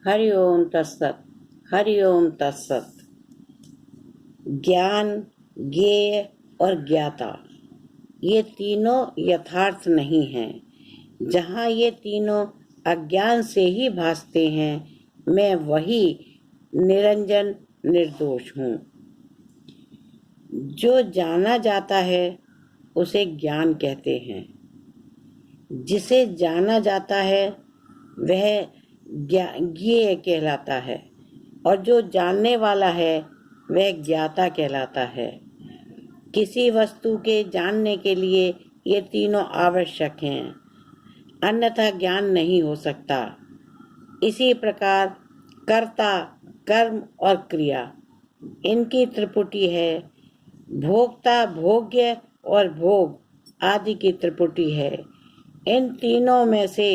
हरि ओम तत्सत। हरि ओम तत्सत। ज्ञान, ज्ञेय और ज्ञाता, ये तीनों यथार्थ नहीं हैं। जहाँ ये तीनों अज्ञान से ही भासते हैं, मैं वही निरंजन निर्दोष हूँ। जो जाना जाता है उसे ज्ञान कहते हैं। जिसे जाना जाता है वह ज्ञेय कहलाता है, और जो जानने वाला है वह ज्ञाता कहलाता है। किसी वस्तु के जानने के लिए ये तीनों आवश्यक हैं, अन्यथा ज्ञान नहीं हो सकता। इसी प्रकार कर्ता, कर्म और क्रिया, इनकी त्रिपुटी है। भोक्ता, भोग्य और भोग आदि की त्रिपुटी है। इन तीनों में से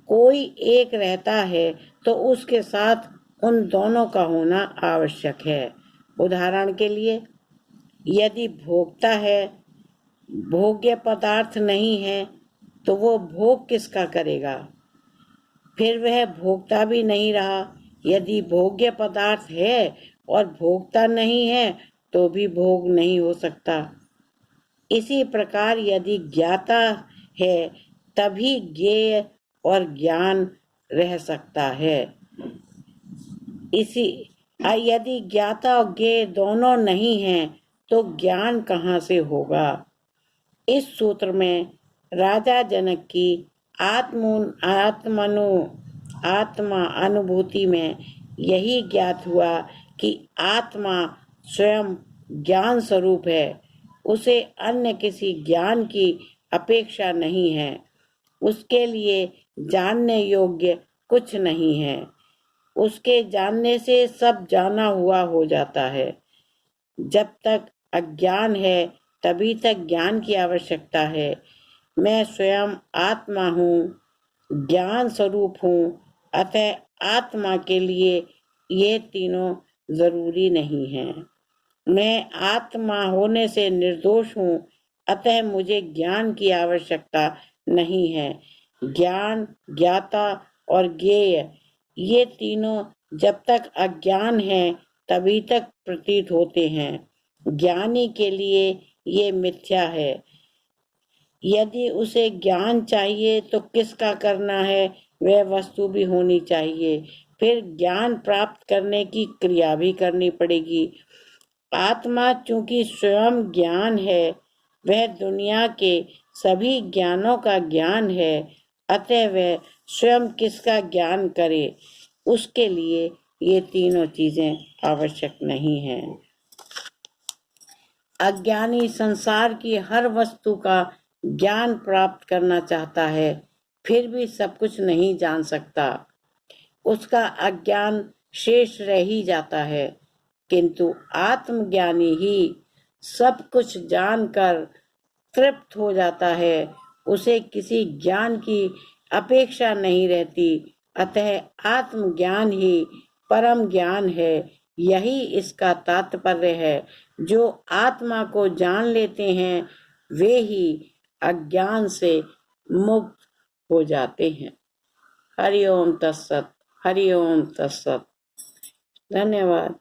कोई एक रहता है तो उसके साथ उन दोनों का होना आवश्यक है। उदाहरण के लिए, यदि भोक्ता है, भोग्य पदार्थ नहीं है, तो वो भोग किसका करेगा? फिर वह भोक्ता भी नहीं रहा। यदि भोग्य पदार्थ है और भोक्ता नहीं है तो भी भोग नहीं हो सकता। इसी प्रकार यदि ज्ञाता है तभी ज्ञेय और ज्ञान रह सकता है। यदि ज्ञाता और ज्ञेय दोनों नहीं हैं तो ज्ञान कहाँ से होगा? इस सूत्र में राजा जनक की आत्मा अनुभूति में यही ज्ञात हुआ कि आत्मा स्वयं ज्ञान स्वरूप है। उसे अन्य किसी ज्ञान की अपेक्षा नहीं है। उसके लिए जानने योग्य कुछ नहीं है। उसके जानने से सब जाना हुआ हो जाता है। जब तक अज्ञान है तभी तक ज्ञान की आवश्यकता है। मैं स्वयं आत्मा हूँ, ज्ञान स्वरूप हूँ, अतः आत्मा के लिए ये तीनों जरूरी नहीं हैं। मैं आत्मा होने से निर्दोष हूँ, अतः मुझे ज्ञान की आवश्यकता नहीं है। ज्ञान, ज्ञाता और ज्ञेय, ये तीनों जब तक अज्ञान है तभी तक प्रतीत होते हैं। ज्ञानी के लिए ये मिथ्या है। यदि उसे ज्ञान चाहिए तो किसका करना है? वह वस्तु भी होनी चाहिए। फिर ज्ञान प्राप्त करने की क्रिया भी करनी पड़ेगी। आत्मा चूंकि स्वयं ज्ञान है, वह दुनिया के सभी ज्ञानों का ज्ञान है, अतः वह स्वयं किसका ज्ञान करे? उसके लिए ये तीनों चीजें आवश्यक नहीं हैं। अज्ञानी संसार की हर वस्तु का ज्ञान प्राप्त करना चाहता है, फिर भी सब कुछ नहीं जान सकता। उसका अज्ञान शेष रह ही जाता है। किंतु आत्मज्ञानी ही सब कुछ जानकर तृप्त हो जाता है। उसे किसी ज्ञान की अपेक्षा नहीं रहती। अतः आत्मज्ञान ही परम ज्ञान है। यही इसका तात्पर्य है। जो आत्मा को जान लेते हैं वे ही अज्ञान से मुक्त हो जाते हैं। हरि ओम तत्सत। हरि ओम तत्सत। धन्यवाद।